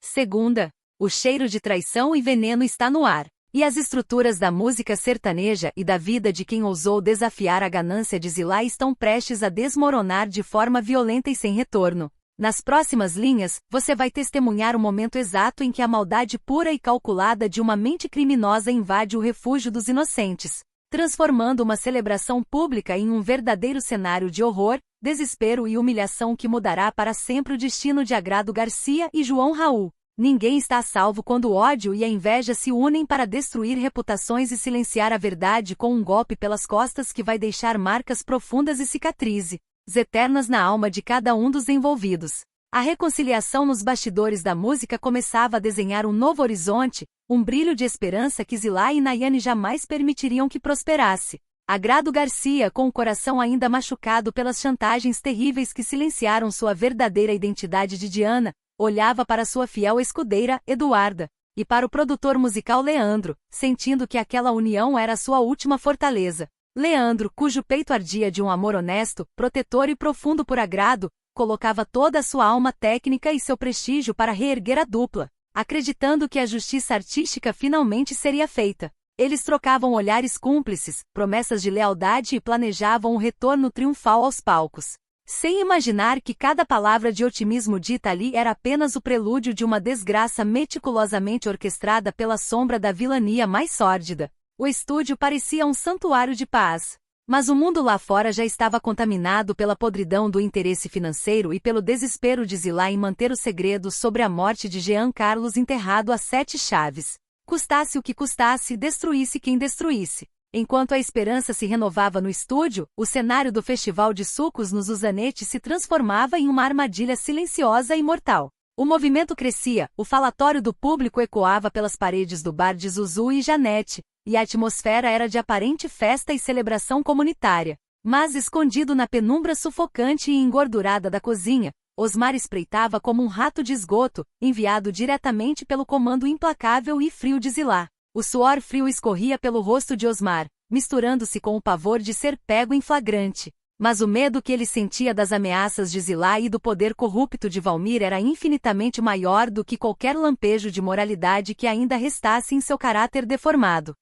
Segunda, o cheiro de traição e veneno está no ar. E as estruturas da música sertaneja e da vida de quem ousou desafiar a ganância de Zilá estão prestes a desmoronar de forma violenta e sem retorno. Nas próximas linhas, você vai testemunhar o momento exato em que a maldade pura e calculada de uma mente criminosa invade o refúgio dos inocentes, transformando uma celebração pública em um verdadeiro cenário de horror, desespero e humilhação que mudará para sempre o destino de Agrado Garcia e João Raul. Ninguém está a salvo quando o ódio e a inveja se unem para destruir reputações e silenciar a verdade com um golpe pelas costas que vai deixar marcas profundas e cicatrizes eternas na alma de cada um dos envolvidos. A reconciliação nos bastidores da música começava a desenhar um novo horizonte, um brilho de esperança que Zilá e Nayane jamais permitiriam que prosperasse. Agrado Garcia, com o coração ainda machucado pelas chantagens terríveis que silenciaram sua verdadeira identidade de Diana, olhava para sua fiel escudeira, Eduarda, e para o produtor musical Leandro, sentindo que aquela união era sua última fortaleza. Leandro, cujo peito ardia de um amor honesto, protetor e profundo por Agrado, colocava toda a sua alma técnica e seu prestígio para reerguer a dupla, acreditando que a justiça artística finalmente seria feita. Eles trocavam olhares cúmplices, promessas de lealdade e planejavam um retorno triunfal aos palcos, sem imaginar que cada palavra de otimismo dita ali era apenas o prelúdio de uma desgraça meticulosamente orquestrada pela sombra da vilania mais sórdida. O estúdio parecia um santuário de paz. Mas o mundo lá fora já estava contaminado pela podridão do interesse financeiro e pelo desespero de Zilá em manter o segredo sobre a morte de Jean Carlos enterrado a 7 chaves. Custasse o que custasse, destruísse quem destruísse. Enquanto a esperança se renovava no estúdio, o cenário do Festival de Sucos nos Usanetes se transformava em uma armadilha silenciosa e mortal. O movimento crescia, o falatório do público ecoava pelas paredes do bar de Zuzu e Janete, e a atmosfera era de aparente festa e celebração comunitária. Mas escondido na penumbra sufocante e engordurada da cozinha, Osmar espreitava como um rato de esgoto, enviado diretamente pelo comando implacável e frio de Zilá. O suor frio escorria pelo rosto de Osmar, misturando-se com o pavor de ser pego em flagrante. Mas o medo que ele sentia das ameaças de Zilá e do poder corrupto de Valmir era infinitamente maior do que qualquer lampejo de moralidade que ainda restasse em seu caráter deformado.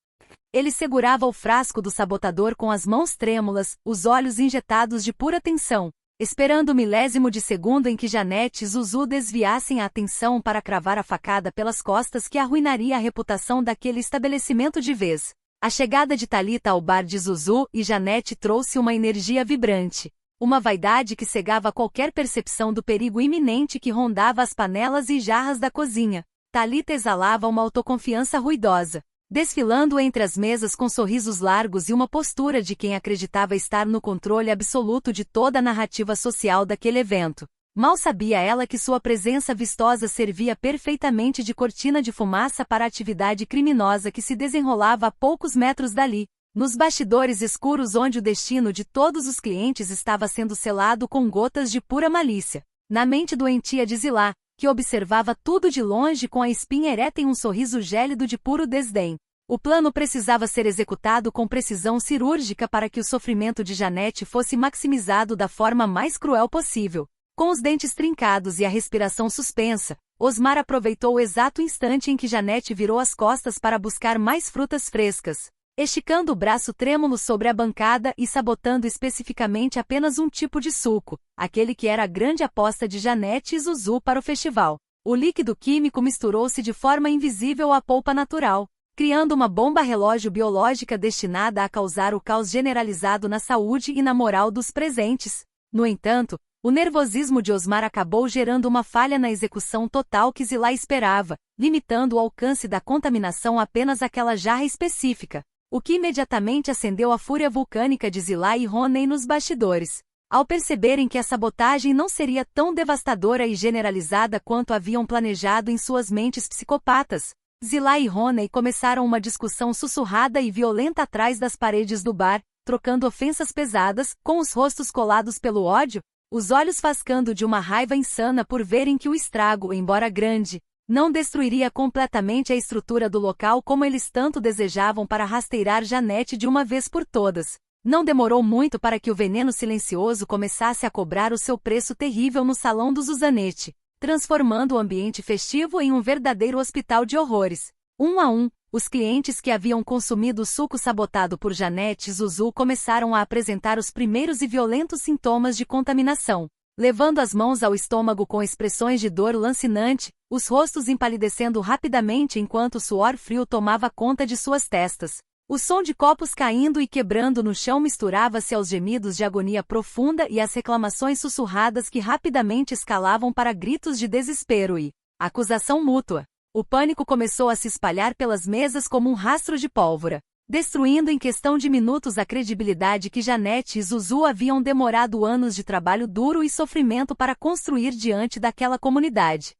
Ele segurava o frasco do sabotador com as mãos trêmulas, os olhos injetados de pura tensão, esperando o milésimo de segundo em que Janete e Zuzu desviassem a atenção para cravar a facada pelas costas que arruinaria a reputação daquele estabelecimento de vez. A chegada de Thalita ao bar de Zuzu e Janete trouxe uma energia vibrante, uma vaidade que cegava qualquer percepção do perigo iminente que rondava as panelas e jarras da cozinha. Thalita exalava uma autoconfiança ruidosa, desfilando entre as mesas com sorrisos largos e uma postura de quem acreditava estar no controle absoluto de toda a narrativa social daquele evento. Mal sabia ela que sua presença vistosa servia perfeitamente de cortina de fumaça para a atividade criminosa que se desenrolava a poucos metros dali, nos bastidores escuros onde o destino de todos os clientes estava sendo selado com gotas de pura malícia. Na mente doentia de Zilá, que observava tudo de longe com a espinha ereta em um sorriso gélido de puro desdém. O plano precisava ser executado com precisão cirúrgica para que o sofrimento de Janete fosse maximizado da forma mais cruel possível. Com os dentes trincados e a respiração suspensa, Osmar aproveitou o exato instante em que Janete virou as costas para buscar mais frutas frescas, esticando o braço trêmulo sobre a bancada e sabotando especificamente apenas um tipo de suco, aquele que era a grande aposta de Janete e Zuzu para o festival. O líquido químico misturou-se de forma invisível à polpa natural, criando uma bomba relógio biológica destinada a causar o caos generalizado na saúde e na moral dos presentes. No entanto, o nervosismo de Osmar acabou gerando uma falha na execução total que Zilá esperava, limitando o alcance da contaminação apenas àquela jarra específica, o que imediatamente acendeu a fúria vulcânica de Zilá e Roney nos bastidores. Ao perceberem que a sabotagem não seria tão devastadora e generalizada quanto haviam planejado em suas mentes psicopatas, Zilá e Roney começaram uma discussão sussurrada e violenta atrás das paredes do bar, trocando ofensas pesadas, com os rostos colados pelo ódio, os olhos fascando de uma raiva insana por verem que o estrago, embora grande, não destruiria completamente a estrutura do local como eles tanto desejavam para rasteirar Janete de uma vez por todas. Não demorou muito para que o veneno silencioso começasse a cobrar o seu preço terrível no salão dos Usanete. transformando o ambiente festivo em um verdadeiro hospital de horrores. Um a um, os clientes que haviam consumido o suco sabotado por Janete e Zuzu começaram a apresentar os primeiros e violentos sintomas de contaminação. Levando as mãos ao estômago com expressões de dor lancinante, os rostos empalidecendo rapidamente enquanto o suor frio tomava conta de suas testas. O som de copos caindo e quebrando no chão misturava-se aos gemidos de agonia profunda e às reclamações sussurradas que rapidamente escalavam para gritos de desespero e acusação mútua. O pânico começou a se espalhar pelas mesas como um rastro de pólvora, destruindo em questão de minutos a credibilidade que Janete e Zuzu haviam demorado anos de trabalho duro e sofrimento para construir diante daquela comunidade.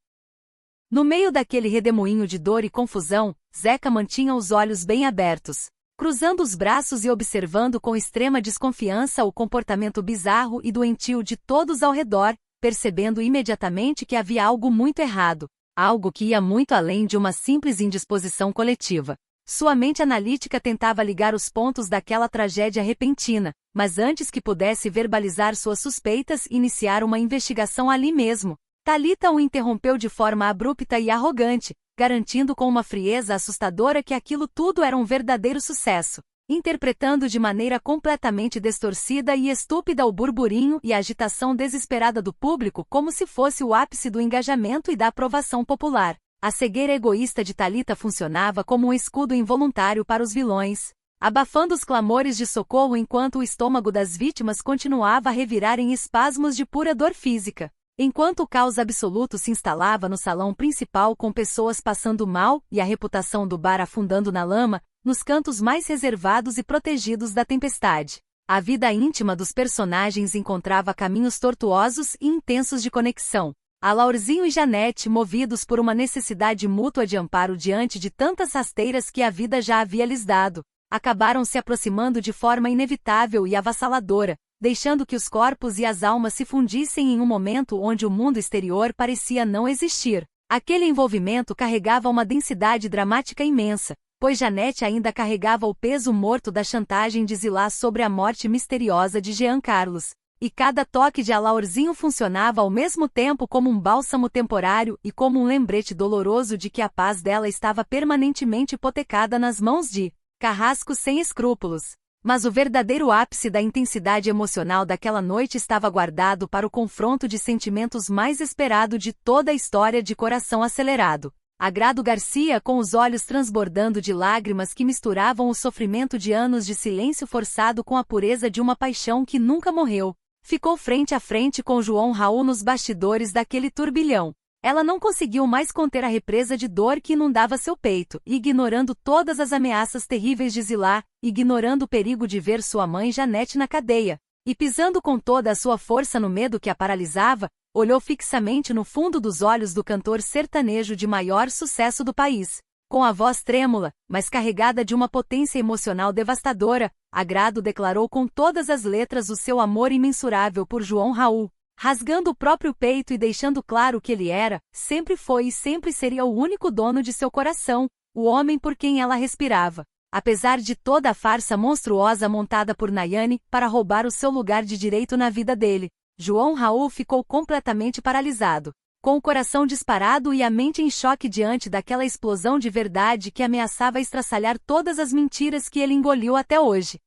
No meio daquele redemoinho de dor e confusão, Zeca mantinha os olhos bem abertos, cruzando os braços e observando com extrema desconfiança o comportamento bizarro e doentio de todos ao redor, percebendo imediatamente que havia algo muito errado, algo que ia muito além de uma simples indisposição coletiva. Sua mente analítica tentava ligar os pontos daquela tragédia repentina, mas antes que pudesse verbalizar suas suspeitas, iniciar uma investigação ali mesmo. Thalita o interrompeu de forma abrupta e arrogante, garantindo com uma frieza assustadora que aquilo tudo era um verdadeiro sucesso, interpretando de maneira completamente distorcida e estúpida o burburinho e a agitação desesperada do público como se fosse o ápice do engajamento e da aprovação popular. A cegueira egoísta de Thalita funcionava como um escudo involuntário para os vilões, abafando os clamores de socorro enquanto o estômago das vítimas continuava a revirar em espasmos de pura dor física. Enquanto o caos absoluto se instalava no salão principal com pessoas passando mal e a reputação do bar afundando na lama, nos cantos mais reservados e protegidos da tempestade, a vida íntima dos personagens encontrava caminhos tortuosos e intensos de conexão. Alaurzinho e Janete, movidos por uma necessidade mútua de amparo diante de tantas rasteiras que a vida já havia lhes dado, acabaram se aproximando de forma inevitável e avassaladora, deixando que os corpos e as almas se fundissem em um momento onde o mundo exterior parecia não existir. Aquele envolvimento carregava uma densidade dramática imensa, pois Janete ainda carregava o peso morto da chantagem de Zilá sobre a morte misteriosa de Jean Carlos. E cada toque de Alaurzinho funcionava ao mesmo tempo como um bálsamo temporário e como um lembrete doloroso de que a paz dela estava permanentemente hipotecada nas mãos de carrascos sem escrúpulos. Mas o verdadeiro ápice da intensidade emocional daquela noite estava guardado para o confronto de sentimentos mais esperado de toda a história de Coração Acelerado. Agrado Garcia, com os olhos transbordando de lágrimas que misturavam o sofrimento de anos de silêncio forçado com a pureza de uma paixão que nunca morreu, ficou frente a frente com João Raul nos bastidores daquele turbilhão. Ela não conseguiu mais conter a represa de dor que inundava seu peito, ignorando todas as ameaças terríveis de Zilá, ignorando o perigo de ver sua mãe Janete na cadeia, e pisando com toda a sua força no medo que a paralisava, olhou fixamente no fundo dos olhos do cantor sertanejo de maior sucesso do país. Com a voz trêmula, mas carregada de uma potência emocional devastadora, Agrado declarou com todas as letras o seu amor imensurável por João Raul, rasgando o próprio peito e deixando claro que ele era, sempre foi e sempre seria o único dono de seu coração, o homem por quem ela respirava. Apesar de toda a farsa monstruosa montada por Nayane para roubar o seu lugar de direito na vida dele, João Raul ficou completamente paralisado, com o coração disparado e a mente em choque diante daquela explosão de verdade que ameaçava estraçalhar todas as mentiras que ele engoliu até hoje.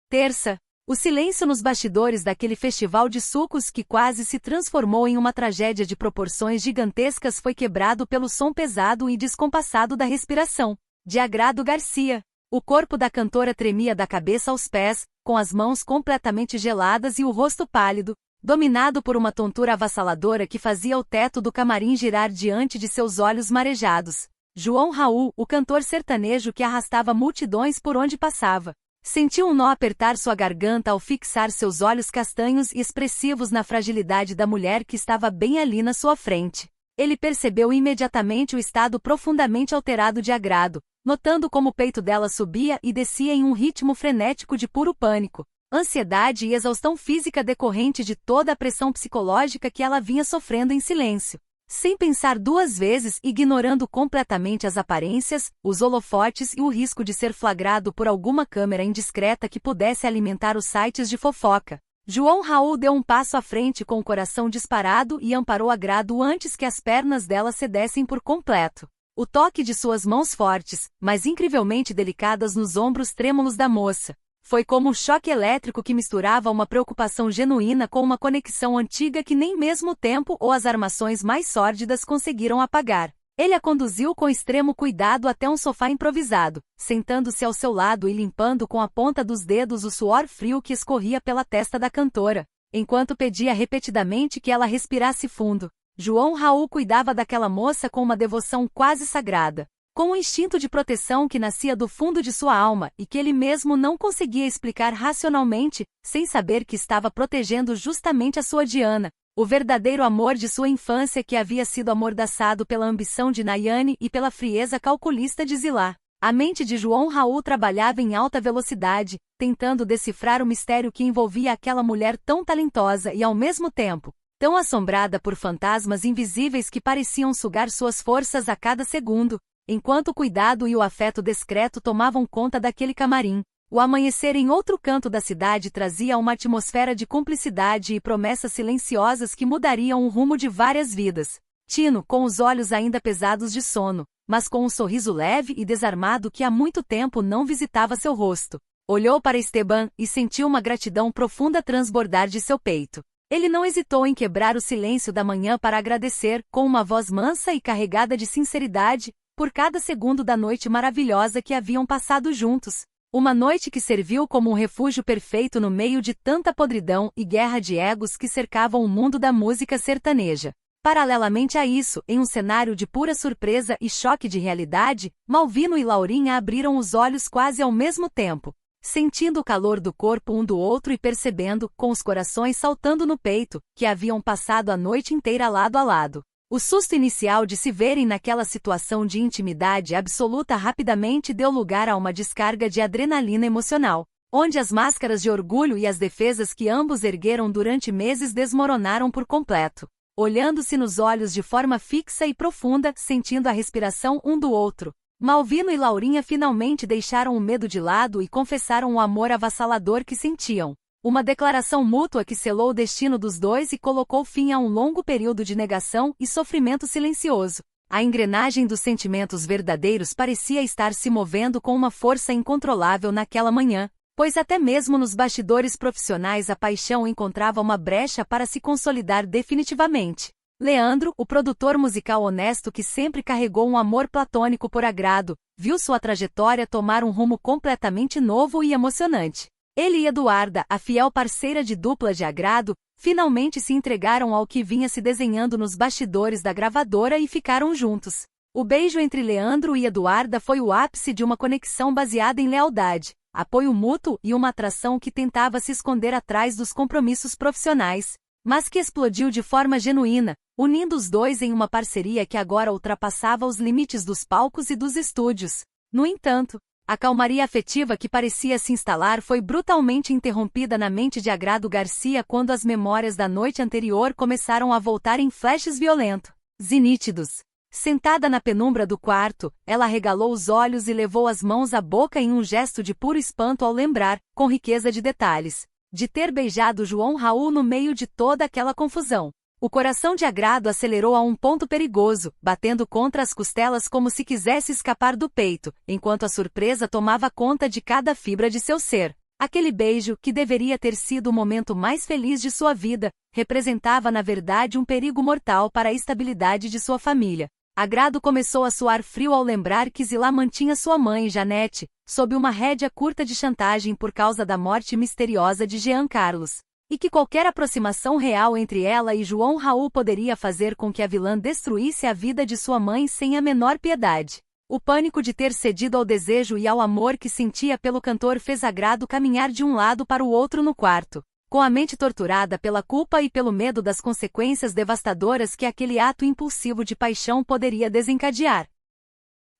Terça. O silêncio nos bastidores daquele festival de sucos que quase se transformou em uma tragédia de proporções gigantescas foi quebrado pelo som pesado e descompassado da respiração de Agrado Garcia. O corpo da cantora tremia da cabeça aos pés, com as mãos completamente geladas e o rosto pálido, dominado por uma tontura avassaladora que fazia o teto do camarim girar diante de seus olhos marejados. João Raul, o cantor sertanejo que arrastava multidões por onde passava, sentiu um nó apertar sua garganta ao fixar seus olhos castanhos e expressivos na fragilidade da mulher que estava bem ali na sua frente. Ele percebeu imediatamente o estado profundamente alterado de Agrado, notando como o peito dela subia e descia em um ritmo frenético de puro pânico, ansiedade e exaustão física decorrente de toda a pressão psicológica que ela vinha sofrendo em silêncio. Sem pensar duas vezes, ignorando completamente as aparências, os holofotes e o risco de ser flagrado por alguma câmera indiscreta que pudesse alimentar os sites de fofoca, João Raul deu um passo à frente com o coração disparado e amparou Agrado antes que as pernas dela cedessem por completo. O toque de suas mãos fortes, mas incrivelmente delicadas nos ombros trêmulos da moça, foi como um choque elétrico que misturava uma preocupação genuína com uma conexão antiga que nem mesmo o tempo ou as armações mais sórdidas conseguiram apagar. Ele a conduziu com extremo cuidado até um sofá improvisado, sentando-se ao seu lado e limpando com a ponta dos dedos o suor frio que escorria pela testa da cantora, enquanto pedia repetidamente que ela respirasse fundo. João Raul cuidava daquela moça com uma devoção quase sagrada, com um instinto de proteção que nascia do fundo de sua alma e que ele mesmo não conseguia explicar racionalmente, sem saber que estava protegendo justamente a sua Diana, o verdadeiro amor de sua infância que havia sido amordaçado pela ambição de Nayane e pela frieza calculista de Zilá. A mente de João Raul trabalhava em alta velocidade, tentando decifrar o mistério que envolvia aquela mulher tão talentosa e ao mesmo tempo tão assombrada por fantasmas invisíveis que pareciam sugar suas forças a cada segundo, enquanto o cuidado e o afeto discreto tomavam conta daquele camarim. O amanhecer em outro canto da cidade trazia uma atmosfera de cumplicidade e promessas silenciosas que mudariam o rumo de várias vidas. Tino, com os olhos ainda pesados de sono, mas com um sorriso leve e desarmado que há muito tempo não visitava seu rosto, olhou para Esteban e sentiu uma gratidão profunda transbordar de seu peito. Ele não hesitou em quebrar o silêncio da manhã para agradecer, com uma voz mansa e carregada de sinceridade, por cada segundo da noite maravilhosa que haviam passado juntos. Uma noite que serviu como um refúgio perfeito no meio de tanta podridão e guerra de egos que cercavam o mundo da música sertaneja. Paralelamente a isso, em um cenário de pura surpresa e choque de realidade, Malvino e Laurinha abriram os olhos quase ao mesmo tempo, sentindo o calor do corpo um do outro e percebendo, com os corações saltando no peito, que haviam passado a noite inteira lado a lado. O susto inicial de se verem naquela situação de intimidade absoluta rapidamente deu lugar a uma descarga de adrenalina emocional, onde as máscaras de orgulho e as defesas que ambos ergueram durante meses desmoronaram por completo. Olhando-se nos olhos de forma fixa e profunda, sentindo a respiração um do outro, Malvino e Laurinha finalmente deixaram o medo de lado e confessaram o amor avassalador que sentiam. Uma declaração mútua que selou o destino dos dois e colocou fim a um longo período de negação e sofrimento silencioso. A engrenagem dos sentimentos verdadeiros parecia estar se movendo com uma força incontrolável naquela manhã, pois até mesmo nos bastidores profissionais a paixão encontrava uma brecha para se consolidar definitivamente. Leandro, o produtor musical honesto que sempre carregou um amor platônico por Agrado, viu sua trajetória tomar um rumo completamente novo e emocionante. Ele e Eduarda, a fiel parceira de dupla de Agrado, finalmente se entregaram ao que vinha se desenhando nos bastidores da gravadora e ficaram juntos. O beijo entre Leandro e Eduarda foi o ápice de uma conexão baseada em lealdade, apoio mútuo e uma atração que tentava se esconder atrás dos compromissos profissionais, mas que explodiu de forma genuína, unindo os dois em uma parceria que agora ultrapassava os limites dos palcos e dos estúdios. No entanto, a calmaria afetiva que parecia se instalar foi brutalmente interrompida na mente de Agrado Garcia quando as memórias da noite anterior começaram a voltar em flashes violentos e nítidos. Sentada na penumbra do quarto, ela arregalou os olhos e levou as mãos à boca em um gesto de puro espanto ao lembrar, com riqueza de detalhes, de ter beijado João Raul no meio de toda aquela confusão. O coração de Agrado acelerou a um ponto perigoso, batendo contra as costelas como se quisesse escapar do peito, enquanto a surpresa tomava conta de cada fibra de seu ser. Aquele beijo, que deveria ter sido o momento mais feliz de sua vida, representava na verdade um perigo mortal para a estabilidade de sua família. Agrado começou a suar frio ao lembrar que Zilá mantinha sua mãe, Janete, sob uma rédea curta de chantagem por causa da morte misteriosa de Jean Carlos, e que qualquer aproximação real entre ela e João Raul poderia fazer com que a vilã destruísse a vida de sua mãe sem a menor piedade. O pânico de ter cedido ao desejo e ao amor que sentia pelo cantor fez Agrado caminhar de um lado para o outro no quarto, com a mente torturada pela culpa e pelo medo das consequências devastadoras que aquele ato impulsivo de paixão poderia desencadear.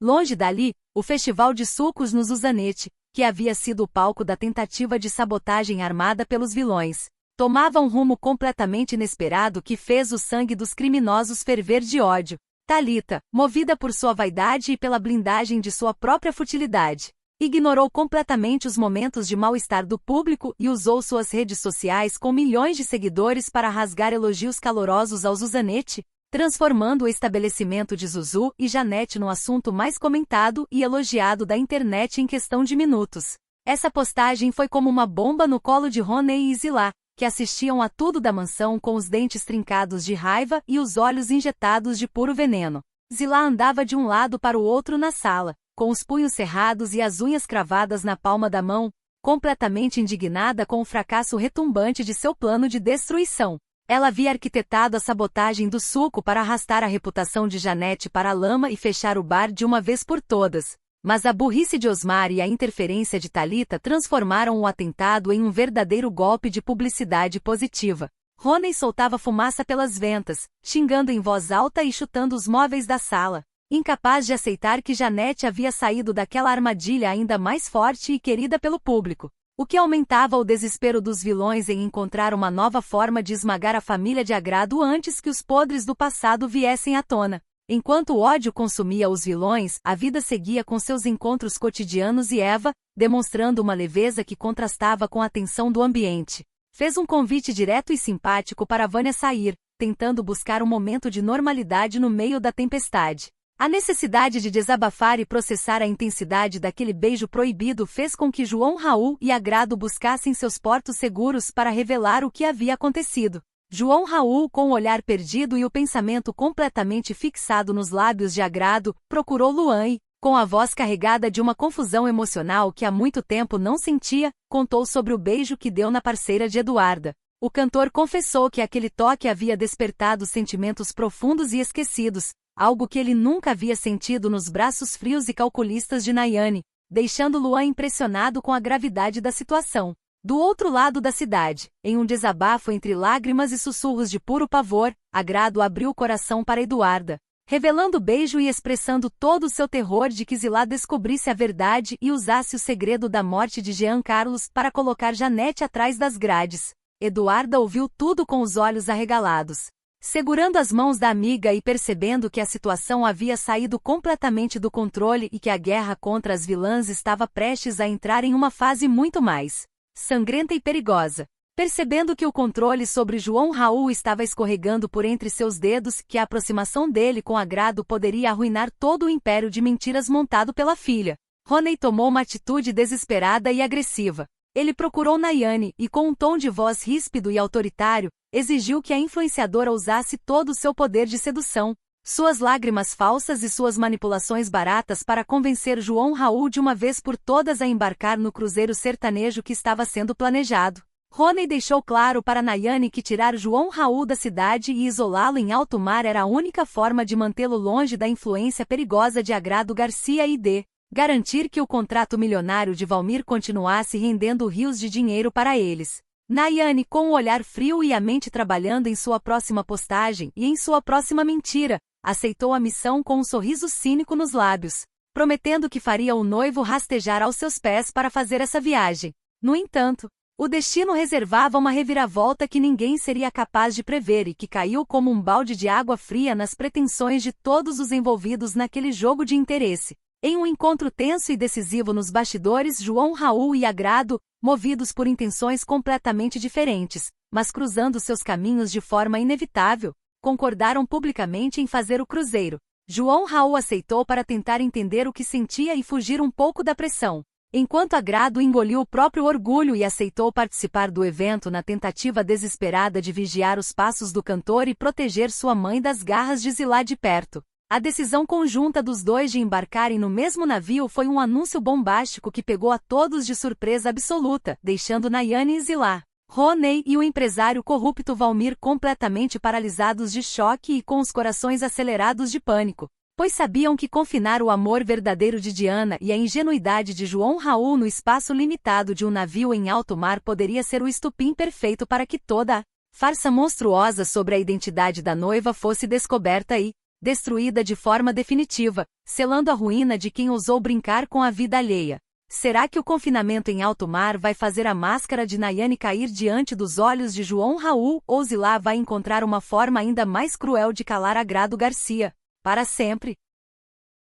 Longe dali, o festival de sucos no Zuzanete, que havia sido o palco da tentativa de sabotagem armada pelos vilões, tomava um rumo completamente inesperado que fez o sangue dos criminosos ferver de ódio. Thalita, movida por sua vaidade e pela blindagem de sua própria futilidade, Ignorou completamente os momentos de mal-estar do público e usou suas redes sociais com milhões de seguidores para rasgar elogios calorosos ao Zuzanete, transformando o estabelecimento de Zuzu e Janete no assunto mais comentado e elogiado da internet em questão de minutos. Essa postagem foi como uma bomba no colo de Ronei e Zilá, que assistiam a tudo da mansão com os dentes trincados de raiva e os olhos injetados de puro veneno. Zilá andava de um lado para o outro na sala, com os punhos cerrados e as unhas cravadas na palma da mão, completamente indignada com o fracasso retumbante de seu plano de destruição. Ela havia arquitetado a sabotagem do suco para arrastar a reputação de Janete para a lama e fechar o bar de uma vez por todas. Mas a burrice de Osmar e a interferência de Thalita transformaram o atentado em um verdadeiro golpe de publicidade positiva. Ronei soltava fumaça pelas ventas, xingando em voz alta e chutando os móveis da sala, incapaz de aceitar que Janete havia saído daquela armadilha ainda mais forte e querida pelo público, o que aumentava o desespero dos vilões em encontrar uma nova forma de esmagar a família de Agrado antes que os podres do passado viessem à tona. Enquanto o ódio consumia os vilões, a vida seguia com seus encontros cotidianos e Eva, demonstrando uma leveza que contrastava com a tensão do ambiente, fez um convite direto e simpático para Vânia sair, tentando buscar um momento de normalidade no meio da tempestade. A necessidade de desabafar e processar a intensidade daquele beijo proibido fez com que João Raul e Agrado buscassem seus portos seguros para revelar o que havia acontecido. João Raul, com o olhar perdido e o pensamento completamente fixado nos lábios de Agrado, procurou Luan e, com a voz carregada de uma confusão emocional que há muito tempo não sentia, contou sobre o beijo que deu na parceira de Eduarda. O cantor confessou que aquele toque havia despertado sentimentos profundos e esquecidos, algo que ele nunca havia sentido nos braços frios e calculistas de Nayane, deixando Luan impressionado com a gravidade da situação. Do outro lado da cidade, em um desabafo entre lágrimas e sussurros de puro pavor, Agrado abriu o coração para Eduarda, revelando o beijo e expressando todo o seu terror de que Zilá descobrisse a verdade e usasse o segredo da morte de Jean Carlos para colocar Janete atrás das grades. Eduarda ouviu tudo com os olhos arregalados. Segurando as mãos da amiga e percebendo que a situação havia saído completamente do controle e que a guerra contra as vilãs estava prestes a entrar em uma fase muito mais sangrenta e perigosa. Percebendo que o controle sobre João Raul estava escorregando por entre seus dedos, que a aproximação dele com Agrado poderia arruinar todo o império de mentiras montado pela filha, Ronei tomou uma atitude desesperada e agressiva. Ele procurou Nayane e, com um tom de voz ríspido e autoritário, exigiu que a influenciadora usasse todo o seu poder de sedução, suas lágrimas falsas e suas manipulações baratas para convencer João Raul de uma vez por todas a embarcar no cruzeiro sertanejo que estava sendo planejado. Ronei deixou claro para Nayane que tirar João Raul da cidade e isolá-lo em alto mar era a única forma de mantê-lo longe da influência perigosa de Agrado Garcia e de garantir que o contrato milionário de Valmir continuasse rendendo rios de dinheiro para eles. Nayane, com o olhar frio e a mente trabalhando em sua próxima postagem e em sua próxima mentira, aceitou a missão com um sorriso cínico nos lábios, prometendo que faria o noivo rastejar aos seus pés para fazer essa viagem. No entanto, o destino reservava uma reviravolta que ninguém seria capaz de prever e que caiu como um balde de água fria nas pretensões de todos os envolvidos naquele jogo de interesse. Em um encontro tenso e decisivo nos bastidores, João Raul e Agrado, movidos por intenções completamente diferentes, mas cruzando seus caminhos de forma inevitável, concordaram publicamente em fazer o cruzeiro. João Raul aceitou para tentar entender o que sentia e fugir um pouco da pressão, enquanto Agrado engoliu o próprio orgulho e aceitou participar do evento na tentativa desesperada de vigiar os passos do cantor e proteger sua mãe das garras de Zilá de perto. A decisão conjunta dos dois de embarcarem no mesmo navio foi um anúncio bombástico que pegou a todos de surpresa absoluta, deixando Nayane e Zilá, Ronei e o empresário corrupto Valmir completamente paralisados de choque e com os corações acelerados de pânico, pois sabiam que confinar o amor verdadeiro de Diana e a ingenuidade de João Raul no espaço limitado de um navio em alto mar poderia ser o estupim perfeito para que toda a farsa monstruosa sobre a identidade da noiva fosse descoberta e destruída de forma definitiva, selando a ruína de quem ousou brincar com a vida alheia. Será que o confinamento em alto mar vai fazer a máscara de Nayane cair diante dos olhos de João Raul ou Zilá vai encontrar uma forma ainda mais cruel de calar Agrado Garcia, para sempre?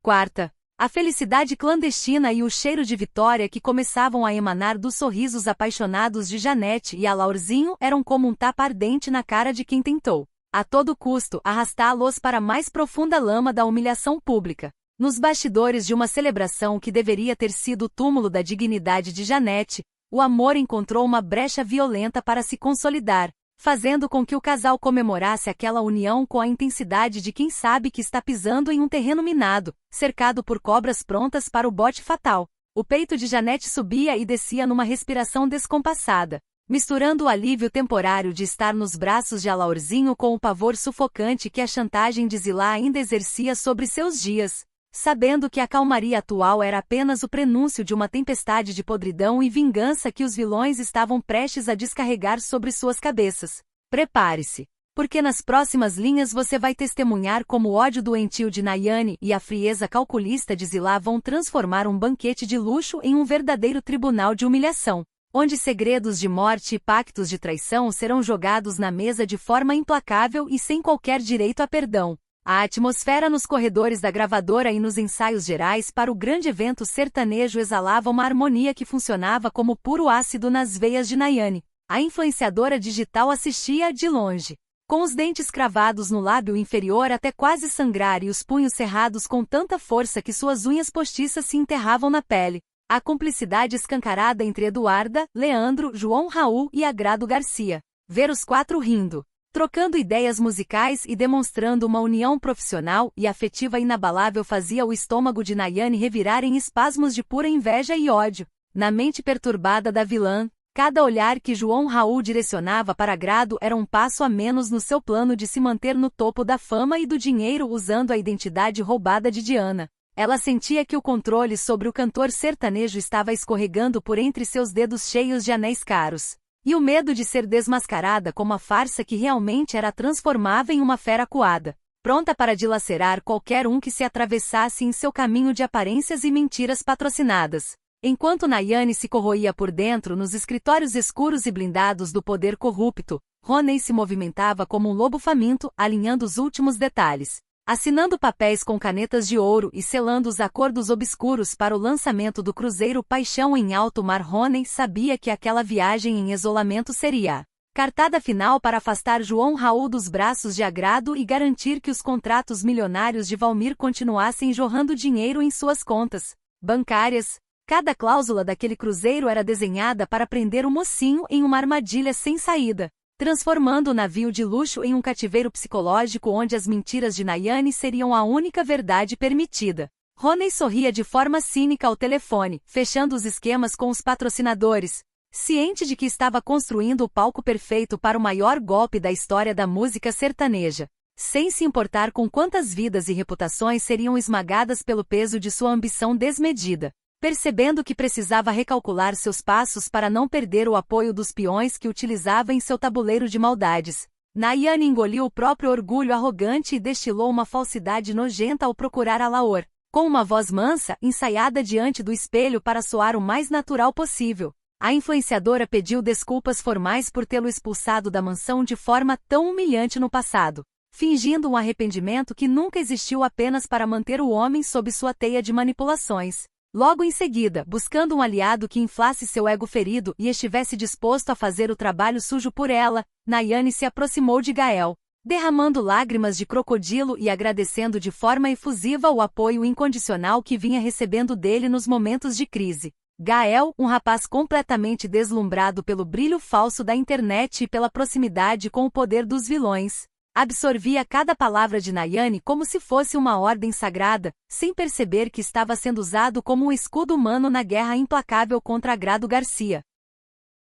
Quarta. A felicidade clandestina e o cheiro de vitória que começavam a emanar dos sorrisos apaixonados de Janete e Alaurzinho eram como um tapa ardente na cara de quem tentou, a todo custo, arrastá-los para a mais profunda lama da humilhação pública. Nos bastidores de uma celebração que deveria ter sido o túmulo da dignidade de Janete, o amor encontrou uma brecha violenta para se consolidar, fazendo com que o casal comemorasse aquela união com a intensidade de quem sabe que está pisando em um terreno minado, cercado por cobras prontas para o bote fatal. O peito de Janete subia e descia numa respiração descompassada, misturando o alívio temporário de estar nos braços de Alaurzinho com o pavor sufocante que a chantagem de Zilá ainda exercia sobre seus dias, sabendo que a calmaria atual era apenas o prenúncio de uma tempestade de podridão e vingança que os vilões estavam prestes a descarregar sobre suas cabeças. Prepare-se, porque nas próximas linhas você vai testemunhar como o ódio doentio de Nayane e a frieza calculista de Zilá vão transformar um banquete de luxo em um verdadeiro tribunal de humilhação, onde segredos de morte e pactos de traição serão jogados na mesa de forma implacável e sem qualquer direito a perdão. A atmosfera nos corredores da gravadora e nos ensaios gerais para o grande evento sertanejo exalava uma harmonia que funcionava como puro ácido nas veias de Nayane. A influenciadora digital assistia de longe, com os dentes cravados no lábio inferior até quase sangrar e os punhos cerrados com tanta força que suas unhas postiças se enterravam na pele. A cumplicidade escancarada entre Eduarda, Leandro, João Raul e Agrado Garcia. Ver os quatro rindo, trocando ideias musicais e demonstrando uma união profissional e afetiva inabalável fazia o estômago de Nayane revirar em espasmos de pura inveja e ódio. Na mente perturbada da vilã, cada olhar que João Raul direcionava para Agrado era um passo a menos no seu plano de se manter no topo da fama e do dinheiro usando a identidade roubada de Diana. Ela sentia que o controle sobre o cantor sertanejo estava escorregando por entre seus dedos cheios de anéis caros. E o medo de ser desmascarada como a farsa que realmente era transformava em uma fera acuada, pronta para dilacerar qualquer um que se atravessasse em seu caminho de aparências e mentiras patrocinadas. Enquanto Nayane se corroía por dentro nos escritórios escuros e blindados do poder corrupto, Roney se movimentava como um lobo faminto, alinhando os últimos detalhes, assinando papéis com canetas de ouro e selando os acordos obscuros para o lançamento do cruzeiro Paixão em Alto Mar. Roney sabia que aquela viagem em isolamento seria a cartada final para afastar João Raul dos braços de Agrado e garantir que os contratos milionários de Valmir continuassem jorrando dinheiro em suas contas bancárias. Cada cláusula daquele cruzeiro era desenhada para prender o mocinho em uma armadilha sem saída, transformando o navio de luxo em um cativeiro psicológico onde as mentiras de Nayane seriam a única verdade permitida. Roney sorria de forma cínica ao telefone, fechando os esquemas com os patrocinadores, ciente de que estava construindo o palco perfeito para o maior golpe da história da música sertaneja, sem se importar com quantas vidas e reputações seriam esmagadas pelo peso de sua ambição desmedida. Percebendo que precisava recalcular seus passos para não perder o apoio dos peões que utilizava em seu tabuleiro de maldades, Nayane engoliu o próprio orgulho arrogante e destilou uma falsidade nojenta ao procurar Alaor, com uma voz mansa, ensaiada diante do espelho para soar o mais natural possível. A influenciadora pediu desculpas formais por tê-lo expulsado da mansão de forma tão humilhante no passado, fingindo um arrependimento que nunca existiu apenas para manter o homem sob sua teia de manipulações. Logo em seguida, buscando um aliado que inflasse seu ego ferido e estivesse disposto a fazer o trabalho sujo por ela, Nayane se aproximou de Gael, derramando lágrimas de crocodilo e agradecendo de forma efusiva o apoio incondicional que vinha recebendo dele nos momentos de crise. Gael, um rapaz completamente deslumbrado pelo brilho falso da internet e pela proximidade com o poder dos vilões, absorvia cada palavra de Nayane como se fosse uma ordem sagrada, sem perceber que estava sendo usado como um escudo humano na guerra implacável contra Agrado Garcia.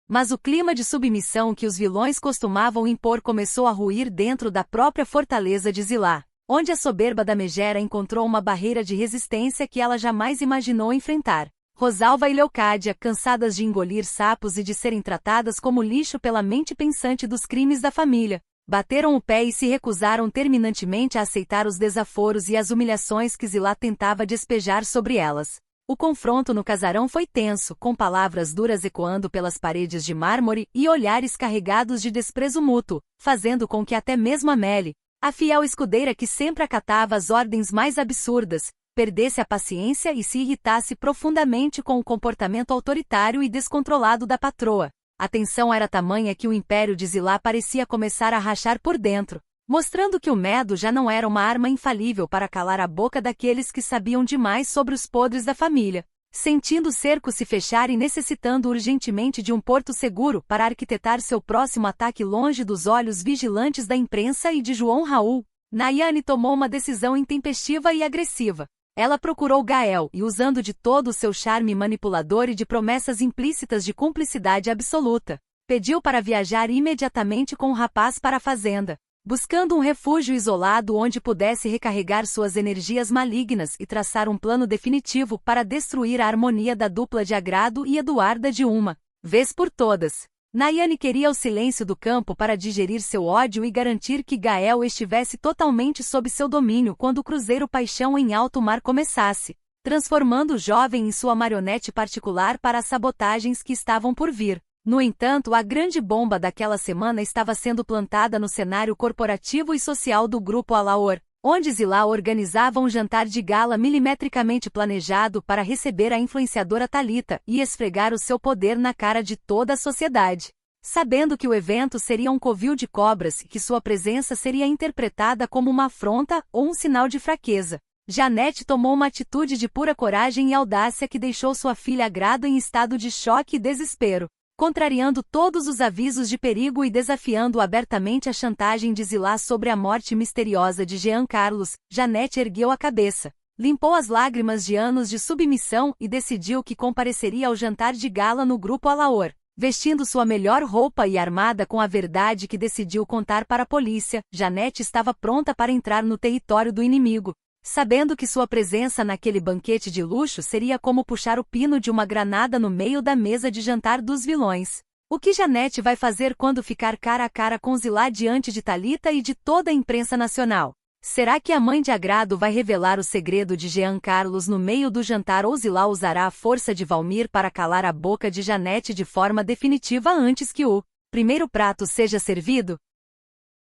Mas o clima de submissão que os vilões costumavam impor começou a ruir dentro da própria fortaleza de Zilá, onde a soberba da megera encontrou uma barreira de resistência que ela jamais imaginou enfrentar. Rosalva e Leocádia, cansadas de engolir sapos e de serem tratadas como lixo pela mente pensante dos crimes da família, bateram o pé e se recusaram terminantemente a aceitar os desaforos e as humilhações que Zilá tentava despejar sobre elas. O confronto no casarão foi tenso, com palavras duras ecoando pelas paredes de mármore e olhares carregados de desprezo mútuo, fazendo com que até mesmo Amélie, a fiel escudeira que sempre acatava as ordens mais absurdas, perdesse a paciência e se irritasse profundamente com o comportamento autoritário e descontrolado da patroa. A tensão era tamanha que o império de Zilá parecia começar a rachar por dentro, mostrando que o medo já não era uma arma infalível para calar a boca daqueles que sabiam demais sobre os podres da família. Sentindo o cerco se fechar e necessitando urgentemente de um porto seguro para arquitetar seu próximo ataque longe dos olhos vigilantes da imprensa e de João Raul, Nayane tomou uma decisão intempestiva e agressiva. Ela procurou Gael e, usando de todo o seu charme manipulador e de promessas implícitas de cumplicidade absoluta, pediu para viajar imediatamente com o rapaz para a fazenda, buscando um refúgio isolado onde pudesse recarregar suas energias malignas e traçar um plano definitivo para destruir a harmonia da dupla de Agrado e Eduarda de uma vez por todas. Nayane queria o silêncio do campo para digerir seu ódio e garantir que Gael estivesse totalmente sob seu domínio quando o cruzeiro Paixão em alto mar começasse, transformando o jovem em sua marionete particular para as sabotagens que estavam por vir. No entanto, a grande bomba daquela semana estava sendo plantada no cenário corporativo e social do Grupo Alaor, onde Zilá organizava um jantar de gala milimetricamente planejado para receber a influenciadora Thalita e esfregar o seu poder na cara de toda a sociedade. Sabendo que o evento seria um covil de cobras e que sua presença seria interpretada como uma afronta ou um sinal de fraqueza, Janete tomou uma atitude de pura coragem e audácia que deixou sua filha Agrado em estado de choque e desespero. Contrariando todos os avisos de perigo e desafiando abertamente a chantagem de Zilá sobre a morte misteriosa de Jean Carlos, Janete ergueu a cabeça, limpou as lágrimas de anos de submissão e decidiu que compareceria ao jantar de gala no Grupo Alaor. Vestindo sua melhor roupa e armada com a verdade que decidiu contar para a polícia, Janete estava pronta para entrar no território do inimigo, sabendo que sua presença naquele banquete de luxo seria como puxar o pino de uma granada no meio da mesa de jantar dos vilões. O que Janete vai fazer quando ficar cara a cara com Zilá diante de Thalita e de toda a imprensa nacional? Será que a mãe de Agrado vai revelar o segredo de Jean Carlos no meio do jantar ou Zilá usará a força de Valmir para calar a boca de Janete de forma definitiva antes que o primeiro prato seja servido?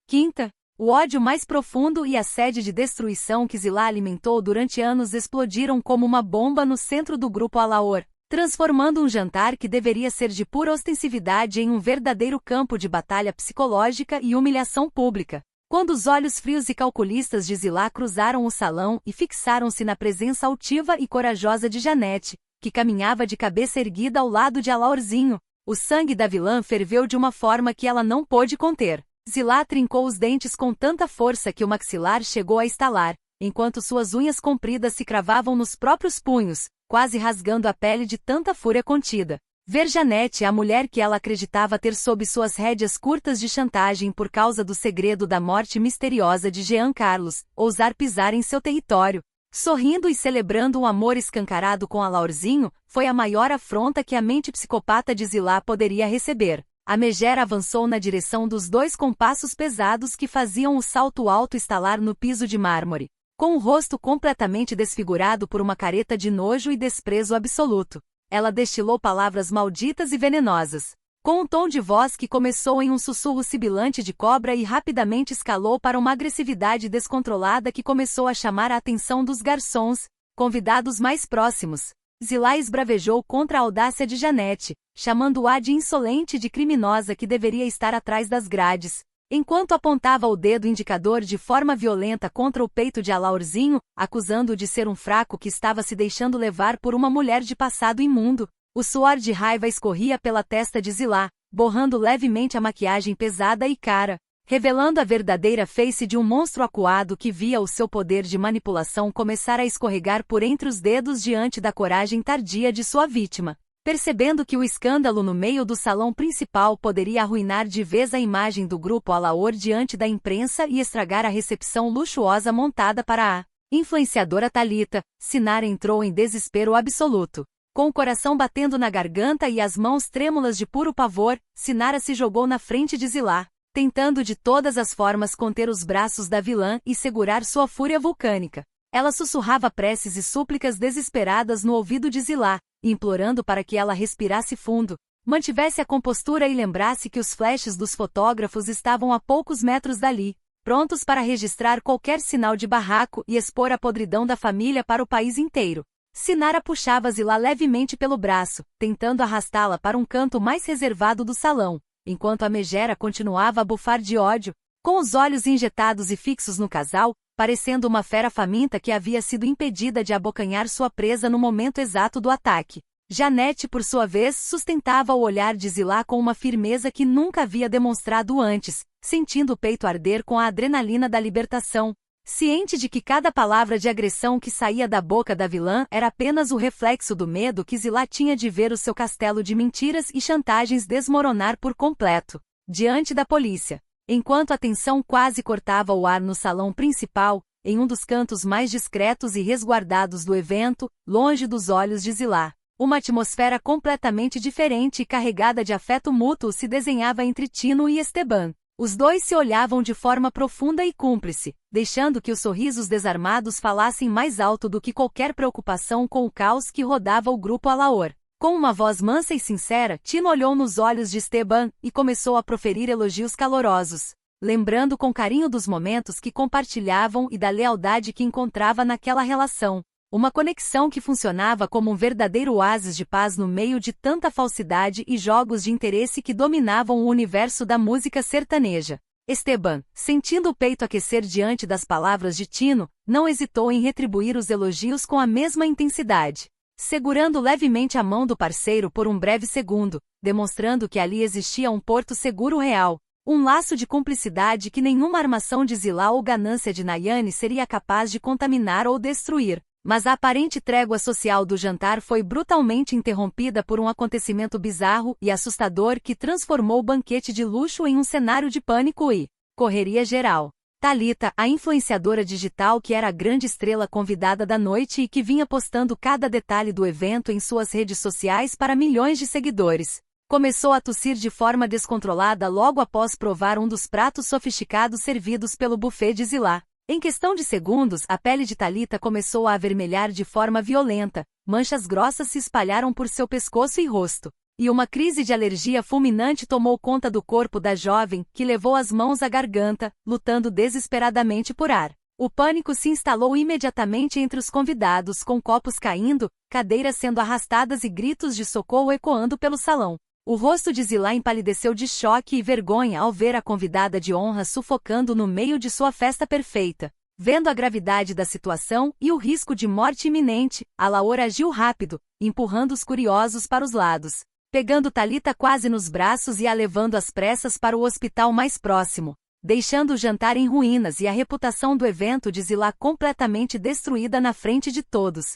Quinta. O ódio mais profundo e a sede de destruição que Zilá alimentou durante anos explodiram como uma bomba no centro do Grupo Alaor, transformando um jantar que deveria ser de pura ostensividade em um verdadeiro campo de batalha psicológica e humilhação pública. Quando os olhos frios e calculistas de Zilá cruzaram o salão e fixaram-se na presença altiva e corajosa de Janete, que caminhava de cabeça erguida ao lado de Alaorzinho, o sangue da vilã ferveu de uma forma que ela não pôde conter. Zilá trincou os dentes com tanta força que o maxilar chegou a estalar, enquanto suas unhas compridas se cravavam nos próprios punhos, quase rasgando a pele de tanta fúria contida. Ver Janete, a mulher que ela acreditava ter sob suas rédeas curtas de chantagem por causa do segredo da morte misteriosa de Jean Carlos, ousar pisar em seu território, sorrindo e celebrando um amor escancarado com Alaorzinho, foi a maior afronta que a mente psicopata de Zilá poderia receber. A megera avançou na direção dos dois compassos pesados que faziam o salto alto estalar no piso de mármore, com o rosto completamente desfigurado por uma careta de nojo e desprezo absoluto. Ela destilou palavras malditas e venenosas, com um tom de voz que começou em um sussurro sibilante de cobra e rapidamente escalou para uma agressividade descontrolada que começou a chamar a atenção dos garçons, convidados mais próximos. Zilá esbravejou contra a audácia de Janete, chamando-a de insolente e de criminosa que deveria estar atrás das grades, enquanto apontava o dedo indicador de forma violenta contra o peito de Alaorzinho, acusando-o de ser um fraco que estava se deixando levar por uma mulher de passado imundo. O suor de raiva escorria pela testa de Zilá, borrando levemente a maquiagem pesada e cara, revelando a verdadeira face de um monstro acuado que via o seu poder de manipulação começar a escorregar por entre os dedos diante da coragem tardia de sua vítima. Percebendo que o escândalo no meio do salão principal poderia arruinar de vez a imagem do Grupo Alaor diante da imprensa e estragar a recepção luxuosa montada para a influenciadora Thalita, Sinara entrou em desespero absoluto. Com o coração batendo na garganta e as mãos trêmulas de puro pavor, Sinara se jogou na frente de Zilá, tentando de todas as formas conter os braços da vilã e segurar sua fúria vulcânica. Ela sussurrava preces e súplicas desesperadas no ouvido de Zilá, implorando para que ela respirasse fundo, mantivesse a compostura e lembrasse que os flashes dos fotógrafos estavam a poucos metros dali. prontos para registrar qualquer sinal de barraco e expor a podridão da família para o país inteiro. Sinara puxava Zilá levemente pelo braço, tentando arrastá-la para um canto mais reservado do salão, enquanto a megera continuava a bufar de ódio, com os olhos injetados e fixos no casal, parecendo uma fera faminta que havia sido impedida de abocanhar sua presa no momento exato do ataque. Janete, por sua vez, sustentava o olhar de Zilá com uma firmeza que nunca havia demonstrado antes, sentindo o peito arder com a adrenalina da libertação. Ciente de que cada palavra de agressão que saía da boca da vilã era apenas o reflexo do medo que Zilá tinha de ver o seu castelo de mentiras e chantagens desmoronar por completo, diante da polícia. Enquanto a tensão quase cortava o ar no salão principal, em um dos cantos mais discretos e resguardados do evento, longe dos olhos de Zilá, uma atmosfera completamente diferente e carregada de afeto mútuo se desenhava entre Tino e Esteban. Os dois se olhavam de forma profunda e cúmplice, deixando que os sorrisos desarmados falassem mais alto do que qualquer preocupação com o caos que rodava o grupo Alaor. Com uma voz mansa e sincera, Tino olhou nos olhos de Esteban e começou a proferir elogios calorosos, lembrando com carinho dos momentos que compartilhavam e da lealdade que encontrava naquela relação. Uma conexão que funcionava como um verdadeiro oásis de paz no meio de tanta falsidade e jogos de interesse que dominavam o universo da música sertaneja. Esteban, sentindo o peito aquecer diante das palavras de Tino, não hesitou em retribuir os elogios com a mesma intensidade, segurando levemente a mão do parceiro por um breve segundo, demonstrando que ali existia um porto seguro real, um laço de cumplicidade que nenhuma armação de Zilá ou ganância de Nayane seria capaz de contaminar ou destruir. Mas a aparente trégua social do jantar foi brutalmente interrompida por um acontecimento bizarro e assustador que transformou o banquete de luxo em um cenário de pânico e correria geral. Thalita, a influenciadora digital que era a grande estrela convidada da noite e que vinha postando cada detalhe do evento em suas redes sociais para milhões de seguidores, começou a tossir de forma descontrolada logo após provar um dos pratos sofisticados servidos pelo buffet de Zilá. Em questão de segundos, a pele de Thalita começou a avermelhar de forma violenta, manchas grossas se espalharam por seu pescoço e rosto, e uma crise de alergia fulminante tomou conta do corpo da jovem, que levou as mãos à garganta, lutando desesperadamente por ar. O pânico se instalou imediatamente entre os convidados, com copos caindo, cadeiras sendo arrastadas e gritos de socorro ecoando pelo salão. O rosto de Zilá empalideceu de choque e vergonha ao ver a convidada de honra sufocando no meio de sua festa perfeita. Vendo a gravidade da situação e o risco de morte iminente, Alaor agiu rápido, empurrando os curiosos para os lados, pegando Thalita quase nos braços e a levando às pressas para o hospital mais próximo, deixando o jantar em ruínas e a reputação do evento de Zilá completamente destruída na frente de todos.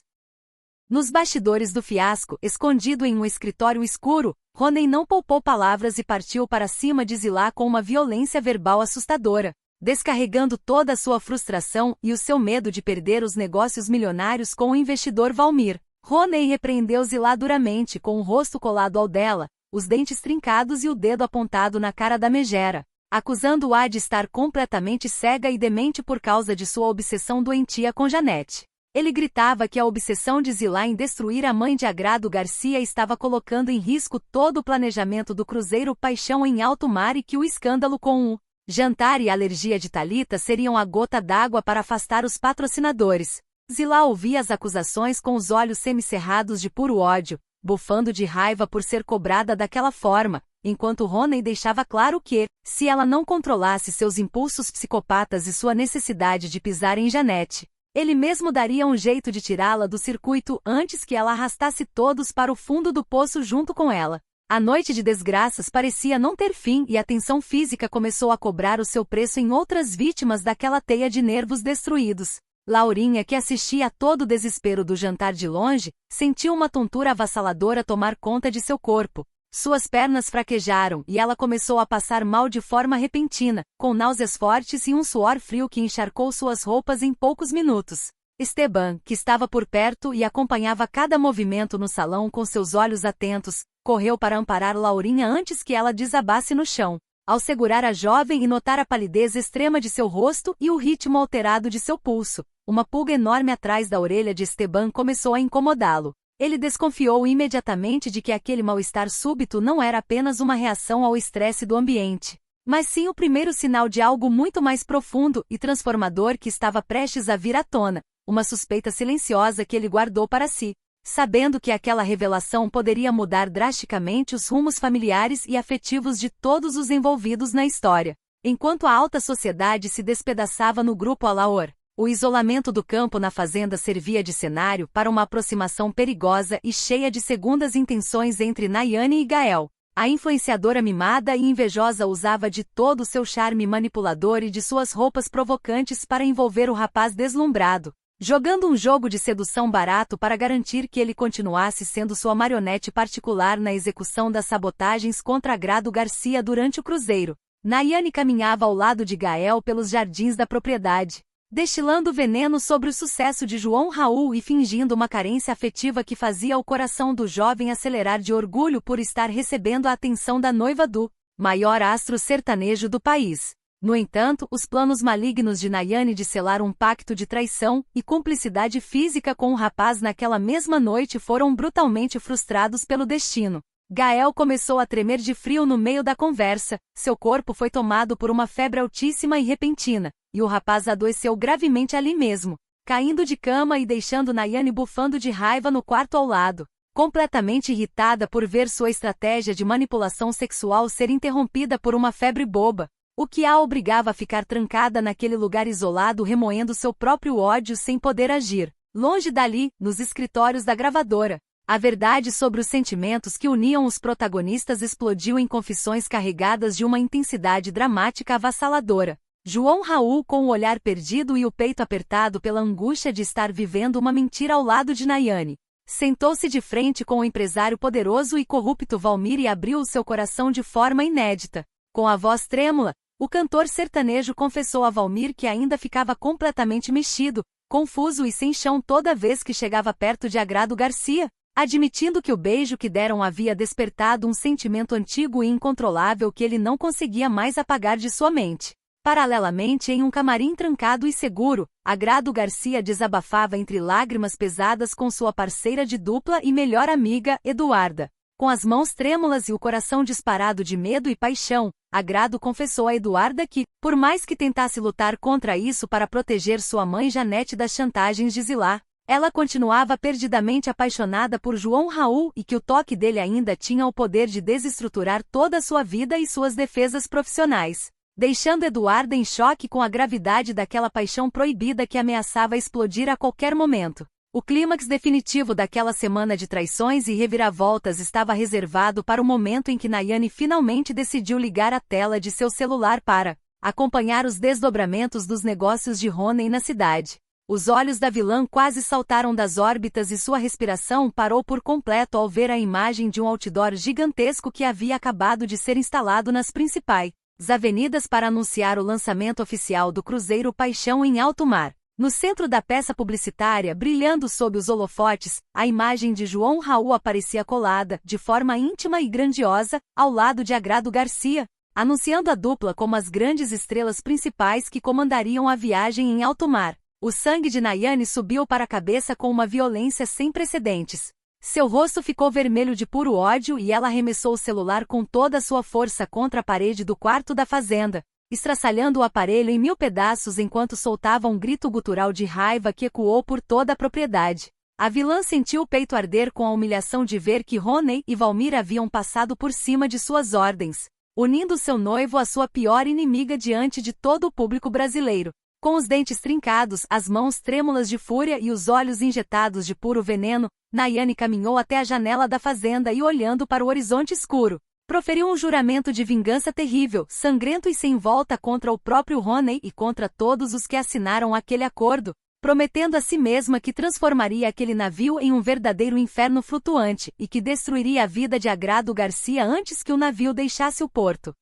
Nos bastidores do fiasco, escondido em um escritório escuro, Roney não poupou palavras e partiu para cima de Zilá com uma violência verbal assustadora, descarregando toda a sua frustração e o seu medo de perder os negócios milionários com o investidor Valmir. Roney repreendeu Zilá duramente com o rosto colado ao dela, os dentes trincados e o dedo apontado na cara da megera, acusando-a de estar completamente cega e demente por causa de sua obsessão doentia com Janete. Ele gritava que a obsessão de Zilá em destruir a mãe de Agrado Garcia estava colocando em risco todo o planejamento do cruzeiro Paixão em alto mar e que o escândalo com o jantar e a alergia de Thalita seriam a gota d'água para afastar os patrocinadores. Zilá ouvia as acusações com os olhos semicerrados de puro ódio, bufando de raiva por ser cobrada daquela forma, enquanto Roney deixava claro que, se ela não controlasse seus impulsos psicopatas e sua necessidade de pisar em Janete, ele mesmo daria um jeito de tirá-la do circuito antes que ela arrastasse todos para o fundo do poço junto com ela. A noite de desgraças parecia não ter fim e a tensão física começou a cobrar o seu preço em outras vítimas daquela teia de nervos destruídos. Laurinha, que assistia a todo o desespero do jantar de longe, sentiu uma tontura avassaladora tomar conta de seu corpo. Suas pernas fraquejaram e ela começou a passar mal de forma repentina, com náuseas fortes e um suor frio que encharcou suas roupas em poucos minutos. Esteban, que estava por perto e acompanhava cada movimento no salão com seus olhos atentos, correu para amparar Laurinha antes que ela desabasse no chão. Ao segurar a jovem e notar a palidez extrema de seu rosto e o ritmo alterado de seu pulso, uma pulga enorme atrás da orelha de Esteban começou a incomodá-lo. Ele desconfiou imediatamente de que aquele mal-estar súbito não era apenas uma reação ao estresse do ambiente, mas sim o primeiro sinal de algo muito mais profundo e transformador que estava prestes a vir à tona, uma suspeita silenciosa que ele guardou para si, sabendo que aquela revelação poderia mudar drasticamente os rumos familiares e afetivos de todos os envolvidos na história. Enquanto a alta sociedade se despedaçava no grupo Alaor, o isolamento do campo na fazenda servia de cenário para uma aproximação perigosa e cheia de segundas intenções entre Nayane e Gael. A influenciadora mimada e invejosa usava de todo o seu charme manipulador e de suas roupas provocantes para envolver o rapaz deslumbrado, jogando um jogo de sedução barato para garantir que ele continuasse sendo sua marionete particular na execução das sabotagens contra Grado Garcia durante o cruzeiro. Nayane caminhava ao lado de Gael pelos jardins da propriedade, destilando veneno sobre o sucesso de João Raul e fingindo uma carência afetiva que fazia o coração do jovem acelerar de orgulho por estar recebendo a atenção da noiva do maior astro sertanejo do país. No entanto, os planos malignos de Nayane de selar um pacto de traição e cumplicidade física com o rapaz naquela mesma noite foram brutalmente frustrados pelo destino. Gael começou a tremer de frio no meio da conversa, seu corpo foi tomado por uma febre altíssima e repentina, e o rapaz adoeceu gravemente ali mesmo, caindo de cama e deixando Nayane bufando de raiva no quarto ao lado, completamente irritada por ver sua estratégia de manipulação sexual ser interrompida por uma febre boba, o que a obrigava a ficar trancada naquele lugar isolado remoendo seu próprio ódio sem poder agir. Longe dali, nos escritórios da gravadora, a verdade sobre os sentimentos que uniam os protagonistas explodiu em confissões carregadas de uma intensidade dramática avassaladora. João Raul, com o olhar perdido e o peito apertado pela angústia de estar vivendo uma mentira ao lado de Nayane, sentou-se de frente com o empresário poderoso e corrupto Valmir e abriu o seu coração de forma inédita. Com a voz trêmula, o cantor sertanejo confessou a Valmir que ainda ficava completamente mexido, confuso e sem chão toda vez que chegava perto de Grado Garcia, admitindo que o beijo que deram havia despertado um sentimento antigo e incontrolável que ele não conseguia mais apagar de sua mente. Paralelamente, em um camarim trancado e seguro, Grado Garcia desabafava entre lágrimas pesadas com sua parceira de dupla e melhor amiga, Eduarda. Com as mãos trêmulas e o coração disparado de medo e paixão, Grado confessou a Eduarda que, por mais que tentasse lutar contra isso para proteger sua mãe Janete das chantagens de Zilá, ela continuava perdidamente apaixonada por João Raul e que o toque dele ainda tinha o poder de desestruturar toda a sua vida e suas defesas profissionais, deixando Eduarda em choque com a gravidade daquela paixão proibida que ameaçava explodir a qualquer momento. O clímax definitivo daquela semana de traições e reviravoltas estava reservado para o momento em que Nayane finalmente decidiu ligar a tela de seu celular para acompanhar os desdobramentos dos negócios de Roney na cidade. Os olhos da vilã quase saltaram das órbitas e sua respiração parou por completo ao ver a imagem de um outdoor gigantesco que havia acabado de ser instalado nas principais avenidas para anunciar o lançamento oficial do cruzeiro Paixão em alto mar. No centro da peça publicitária, brilhando sob os holofotes, a imagem de João Raul aparecia colada, de forma íntima e grandiosa, ao lado de Grado Garcia, anunciando a dupla como as grandes estrelas principais que comandariam a viagem em alto mar. O sangue de Nayane subiu para a cabeça com uma violência sem precedentes. Seu rosto ficou vermelho de puro ódio e ela arremessou o celular com toda a sua força contra a parede do quarto da fazenda, estraçalhando o aparelho em 1000 pedaços enquanto soltava um grito gutural de raiva que ecoou por toda a propriedade. A vilã sentiu o peito arder com a humilhação de ver que Roney e Valmir haviam passado por cima de suas ordens, unindo seu noivo à sua pior inimiga diante de todo o público brasileiro. Com os dentes trincados, as mãos trêmulas de fúria e os olhos injetados de puro veneno, Nayane caminhou até a janela da fazenda e, olhando para o horizonte escuro, proferiu um juramento de vingança terrível, sangrento e sem volta contra o próprio Roney e contra todos os que assinaram aquele acordo, prometendo a si mesma que transformaria aquele navio em um verdadeiro inferno flutuante e que destruiria a vida de Grado Garcia antes que o navio deixasse o porto.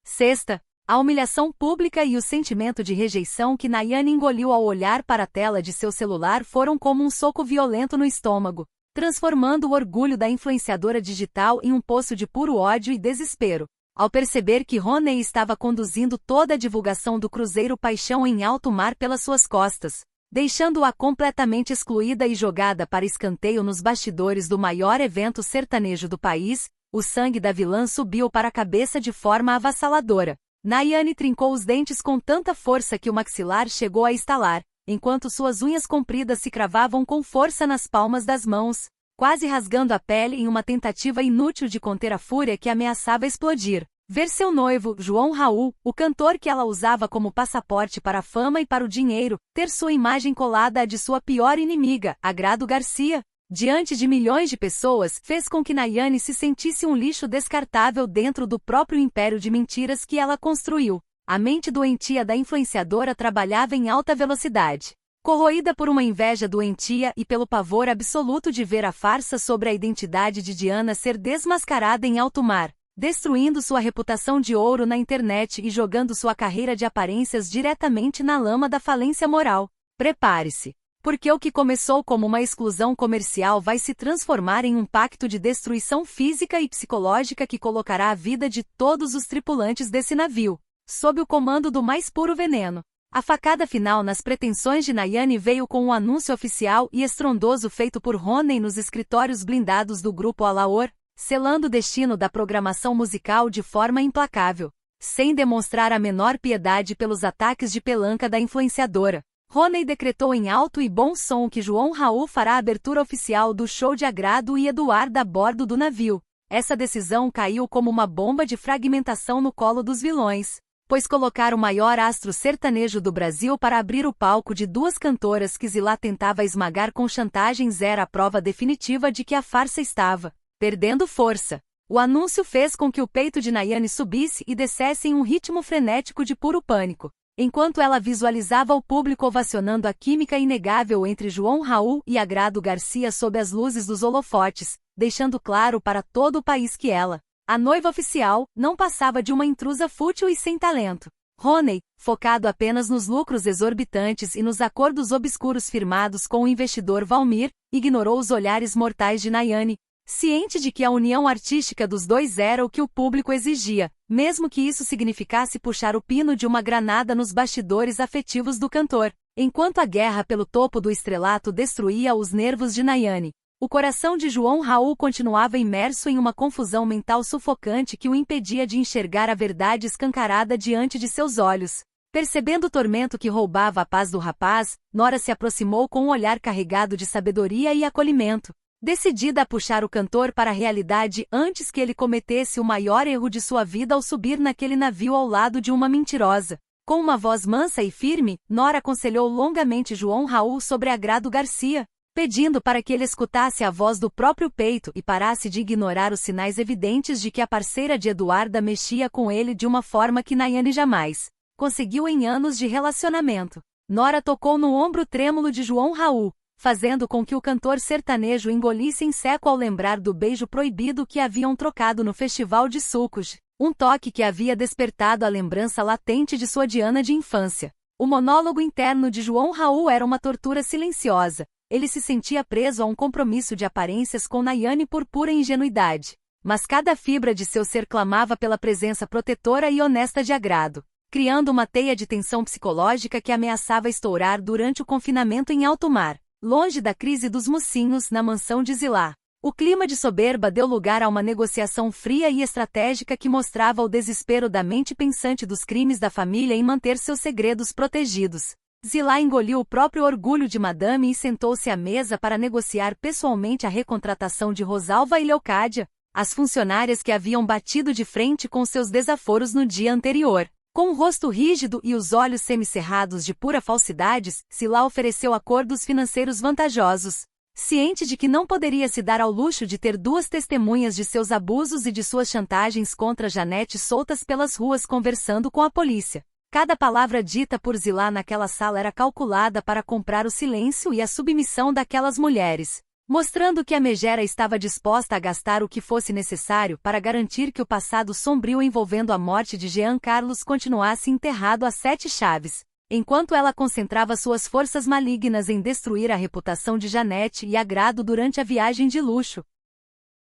Sexta. A humilhação pública e o sentimento de rejeição que Nayane engoliu ao olhar para a tela de seu celular foram como um soco violento no estômago, transformando o orgulho da influenciadora digital em um poço de puro ódio e desespero. Ao perceber que Roney estava conduzindo toda a divulgação do cruzeiro Paixão em alto mar pelas suas costas, deixando-a completamente excluída e jogada para escanteio nos bastidores do maior evento sertanejo do país, O sangue da vilã subiu para a cabeça de forma avassaladora. Nayane trincou os dentes com tanta força que o maxilar chegou a estalar, enquanto suas unhas compridas se cravavam com força nas palmas das mãos, quase rasgando a pele em uma tentativa inútil de conter a fúria que ameaçava explodir. Ver seu noivo, João Raul, o cantor que ela usava como passaporte para a fama e para o dinheiro, ter sua imagem colada à de sua pior inimiga, Agrado Garcia, diante de milhões de pessoas, fez com que Nayane se sentisse um lixo descartável dentro do próprio império de mentiras que ela construiu. A mente doentia da influenciadora trabalhava em alta velocidade. Corroída por uma inveja doentia e pelo pavor absoluto de ver a farsa sobre a identidade de Diana ser desmascarada em alto mar, destruindo sua reputação de ouro na internet e jogando sua carreira de aparências diretamente na lama da falência moral. Prepare-se, porque o que começou como uma exclusão comercial vai se transformar em um pacto de destruição física e psicológica que colocará a vida de todos os tripulantes desse navio sob o comando do mais puro veneno. A facada final nas pretensões de Nayane veio com um anúncio oficial e estrondoso feito por Roney nos escritórios blindados do grupo Alaor, selando o destino da programação musical de forma implacável, sem demonstrar a menor piedade pelos ataques de pelanca da influenciadora. Roney decretou em alto e bom som que João Raul fará a abertura oficial do show de Agrado e Eduarda a bordo do navio. Essa decisão caiu como uma bomba de fragmentação no colo dos vilões, pois colocar o maior astro sertanejo do Brasil para abrir o palco de duas cantoras que Zilá tentava esmagar com chantagens era a prova definitiva de que a farsa estava perdendo força. O anúncio fez com que o peito de Nayane subisse e descesse em um ritmo frenético de puro pânico, enquanto ela visualizava o público ovacionando a química inegável entre João Raul e Agrado Garcia sob as luzes dos holofotes, deixando claro para todo o país que ela, a noiva oficial, não passava de uma intrusa fútil e sem talento. Roney, focado apenas nos lucros exorbitantes e nos acordos obscuros firmados com o investidor Valmir, ignorou os olhares mortais de Nayane, ciente de que a união artística dos dois era o que o público exigia, mesmo que isso significasse puxar o pino de uma granada nos bastidores afetivos do cantor, enquanto a guerra pelo topo do estrelato destruía os nervos de Nayane. O coração de João Raul continuava imerso em uma confusão mental sufocante que o impedia de enxergar a verdade escancarada diante de seus olhos. Percebendo o tormento que roubava a paz do rapaz, Nora se aproximou com um olhar carregado de sabedoria e acolhimento, decidida a puxar o cantor para a realidade antes que ele cometesse o maior erro de sua vida ao subir naquele navio ao lado de uma mentirosa. Com uma voz mansa e firme, Nora aconselhou longamente João Raul sobre Agrado Garcia, pedindo para que ele escutasse a voz do próprio peito e parasse de ignorar os sinais evidentes de que a parceira de Eduarda mexia com ele de uma forma que Nayane jamais conseguiu em anos de relacionamento. Nora tocou no ombro trêmulo de João Raul, fazendo com que o cantor sertanejo engolisse em seco ao lembrar do beijo proibido que haviam trocado no Festival de Sucos, um toque que havia despertado a lembrança latente de sua Diana de infância. O monólogo interno de João Raul era uma tortura silenciosa. Ele se sentia preso a um compromisso de aparências com Nayane por pura ingenuidade. Mas cada fibra de seu ser clamava pela presença protetora e honesta de Agrado, criando uma teia de tensão psicológica que ameaçava estourar durante o confinamento em alto mar, longe da crise dos mocinhos na mansão de Zilá. O clima de soberba deu lugar a uma negociação fria e estratégica que mostrava o desespero da mente pensante dos crimes da família em manter seus segredos protegidos. Zilá engoliu o próprio orgulho de Madame e sentou-se à mesa para negociar pessoalmente a recontratação de Rosalva e Leocádia, as funcionárias que haviam batido de frente com seus desaforos no dia anterior. Com o rosto rígido e os olhos semicerrados de pura falsidades, Zilá ofereceu acordos financeiros vantajosos. Ciente de que não poderia se dar ao luxo de ter duas testemunhas de seus abusos e de suas chantagens contra Janete soltas pelas ruas conversando com a polícia. Cada palavra dita por Zilá naquela sala era calculada para comprar o silêncio e a submissão daquelas mulheres, mostrando que a megera estava disposta a gastar o que fosse necessário para garantir que o passado sombrio envolvendo a morte de Jean Carlos continuasse enterrado a 7 chaves, enquanto ela concentrava suas forças malignas em destruir a reputação de Janete e Agrado durante a viagem de luxo.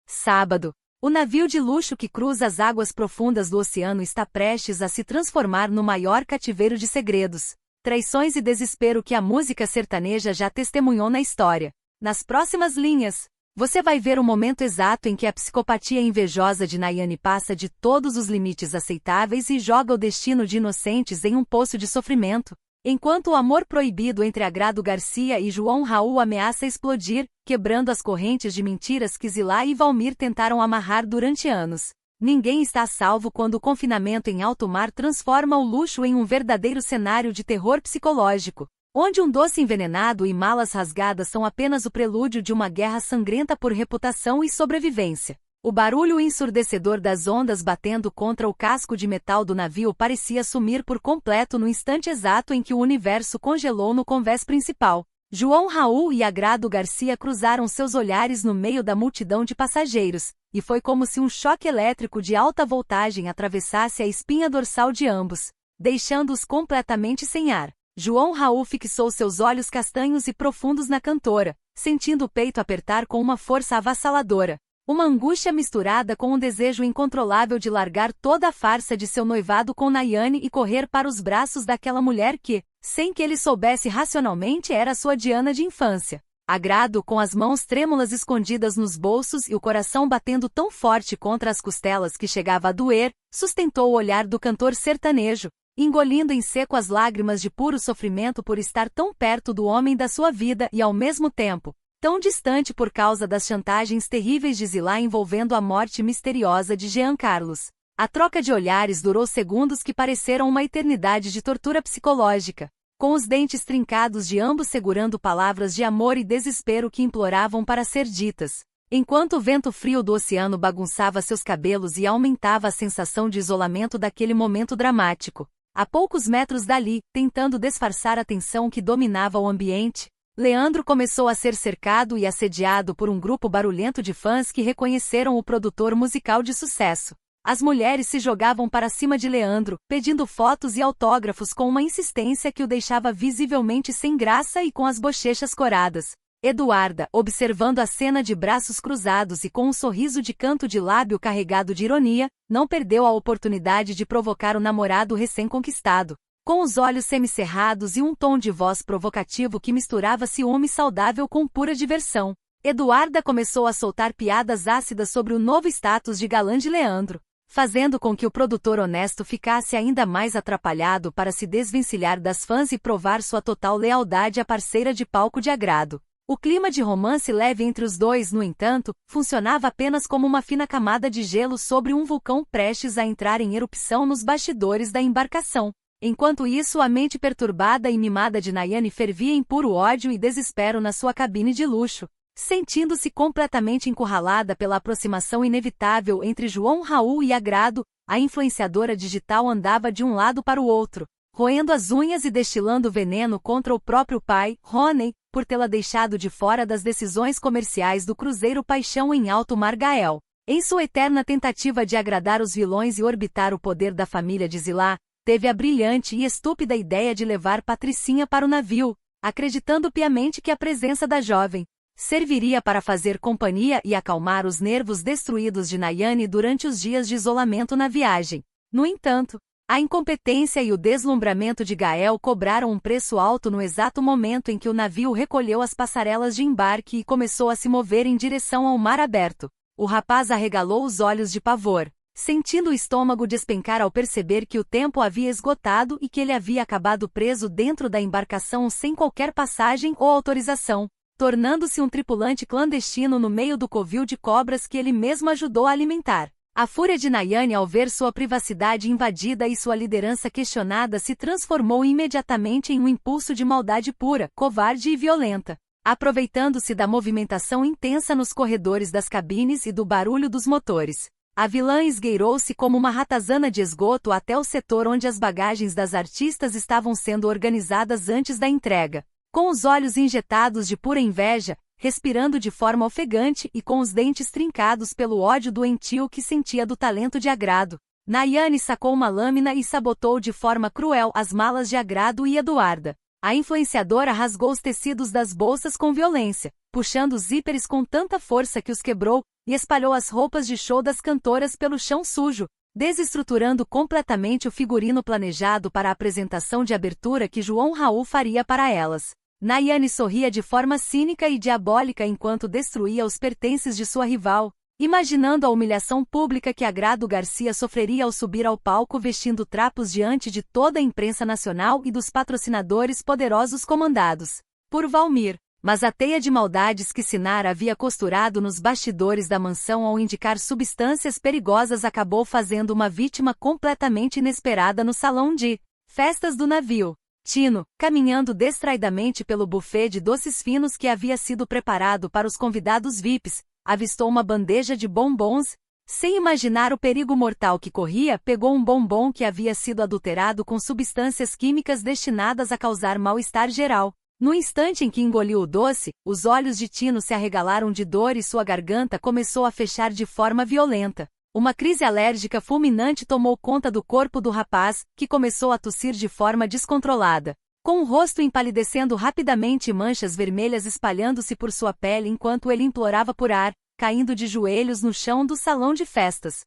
Sábado. O navio de luxo que cruza as águas profundas do oceano está prestes a se transformar no maior cativeiro de segredos, traições e desespero que a música sertaneja já testemunhou na história. Nas próximas linhas, Você vai ver o momento exato em que a psicopatia invejosa de Nayane passa de todos os limites aceitáveis e joga o destino de inocentes em um poço de sofrimento, enquanto o amor proibido entre Agrado Garcia e João Raul ameaça explodir, quebrando as correntes de mentiras que Zilá e Valmir tentaram amarrar durante anos. Ninguém está a salvo quando o confinamento em alto mar transforma o luxo em um verdadeiro cenário de terror psicológico, onde um doce envenenado e malas rasgadas são apenas o prelúdio de uma guerra sangrenta por reputação e sobrevivência. O barulho ensurdecedor das ondas batendo contra o casco de metal do navio parecia sumir por completo no instante exato em que o universo congelou no convés principal. João Raul e Agrado Garcia cruzaram seus olhares no meio da multidão de passageiros, e foi como se um choque elétrico de alta voltagem atravessasse a espinha dorsal de ambos, deixando-os completamente sem ar. João Raul fixou seus olhos castanhos e profundos na cantora, sentindo o peito apertar com uma força avassaladora. Uma angústia misturada com um desejo incontrolável de largar toda a farsa de seu noivado com Nayane e correr para os braços daquela mulher que, sem que ele soubesse racionalmente, era sua Diana de infância. Agrado, com as mãos trêmulas escondidas nos bolsos e o coração batendo tão forte contra as costelas que chegava a doer, sustentou o olhar do cantor sertanejo, engolindo em seco as lágrimas de puro sofrimento por estar tão perto do homem da sua vida e, ao mesmo tempo, tão distante por causa das chantagens terríveis de Zilá envolvendo a morte misteriosa de Jean Carlos. A troca de olhares durou segundos que pareceram uma eternidade de tortura psicológica, com os dentes trincados de ambos segurando palavras de amor e desespero que imploravam para ser ditas, enquanto o vento frio do oceano bagunçava seus cabelos e aumentava a sensação de isolamento daquele momento dramático. A poucos metros dali, tentando disfarçar a tensão que dominava o ambiente, Leandro começou a ser cercado e assediado por um grupo barulhento de fãs que reconheceram o produtor musical de sucesso. As mulheres se jogavam para cima de Leandro, pedindo fotos e autógrafos com uma insistência que o deixava visivelmente sem graça e com as bochechas coradas. Eduarda, observando a cena de braços cruzados e com um sorriso de canto de lábio carregado de ironia, não perdeu a oportunidade de provocar o namorado recém-conquistado. Com os olhos semicerrados e um tom de voz provocativo que misturava ciúme saudável com pura diversão, Eduarda começou a soltar piadas ácidas sobre o novo status de galã de Leandro, fazendo com que o produtor honesto ficasse ainda mais atrapalhado para se desvencilhar das fãs e provar sua total lealdade à parceira de palco de Agrado. O clima de romance leve entre os dois, no entanto, funcionava apenas como uma fina camada de gelo sobre um vulcão prestes a entrar em erupção nos bastidores da embarcação. Enquanto isso, a mente perturbada e mimada de Nayane fervia em puro ódio e desespero na sua cabine de luxo, sentindo-se completamente encurralada pela aproximação inevitável entre João Raul e Agrado. A influenciadora digital andava de um lado para o outro, roendo as unhas e destilando veneno contra o próprio pai, Rony, por tê-la deixado de fora das decisões comerciais do cruzeiro Paixão em alto mar Gael. Em sua eterna tentativa de agradar os vilões e orbitar o poder da família de Zilá, teve a brilhante e estúpida ideia de levar Patricinha para o navio, acreditando piamente que a presença da jovem serviria para fazer companhia e acalmar os nervos destruídos de Nayane durante os dias de isolamento na viagem. No entanto, a incompetência e o deslumbramento de Gael cobraram um preço alto no exato momento em que o navio recolheu as passarelas de embarque e começou a se mover em direção ao mar aberto. O rapaz arregalou os olhos de pavor, sentindo o estômago despencar ao perceber que o tempo havia esgotado e que ele havia acabado preso dentro da embarcação sem qualquer passagem ou autorização, tornando-se um tripulante clandestino no meio do covil de cobras que ele mesmo ajudou a alimentar. A fúria de Nayane ao ver sua privacidade invadida e sua liderança questionada se transformou imediatamente em um impulso de maldade pura, covarde e violenta. Aproveitando-se da movimentação intensa nos corredores das cabines e do barulho dos motores, a vilã esgueirou-se como uma ratazana de esgoto até o setor onde as bagagens das artistas estavam sendo organizadas antes da entrega. Com os olhos injetados de pura inveja, respirando de forma ofegante e com os dentes trincados pelo ódio doentio que sentia do talento de Agrado, Nayane sacou uma lâmina e sabotou de forma cruel as malas de Agrado e Eduarda. A influenciadora rasgou os tecidos das bolsas com violência, puxando os zíperes com tanta força que os quebrou, e espalhou as roupas de show das cantoras pelo chão sujo, desestruturando completamente o figurino planejado para a apresentação de abertura que João Raul faria para elas. Nayane sorria de forma cínica e diabólica enquanto destruía os pertences de sua rival, imaginando a humilhação pública que Agrado Garcia sofreria ao subir ao palco vestindo trapos diante de toda a imprensa nacional e dos patrocinadores poderosos comandados por Valmir. Mas a teia de maldades que Sinara havia costurado nos bastidores da mansão ao indicar substâncias perigosas acabou fazendo uma vítima completamente inesperada no salão de festas do navio. Tino, caminhando distraidamente pelo buffet de doces finos que havia sido preparado para os convidados VIPs, avistou uma bandeja de bombons. Sem imaginar o perigo mortal que corria, pegou um bombom que havia sido adulterado com substâncias químicas destinadas a causar mal-estar geral. No instante em que engoliu o doce, os olhos de Tino se arregalaram de dor e sua garganta começou a fechar de forma violenta. Uma crise alérgica fulminante tomou conta do corpo do rapaz, que começou a tossir de forma descontrolada, com o rosto empalidecendo rapidamente e manchas vermelhas espalhando-se por sua pele enquanto ele implorava por ar, caindo de joelhos no chão do salão de festas.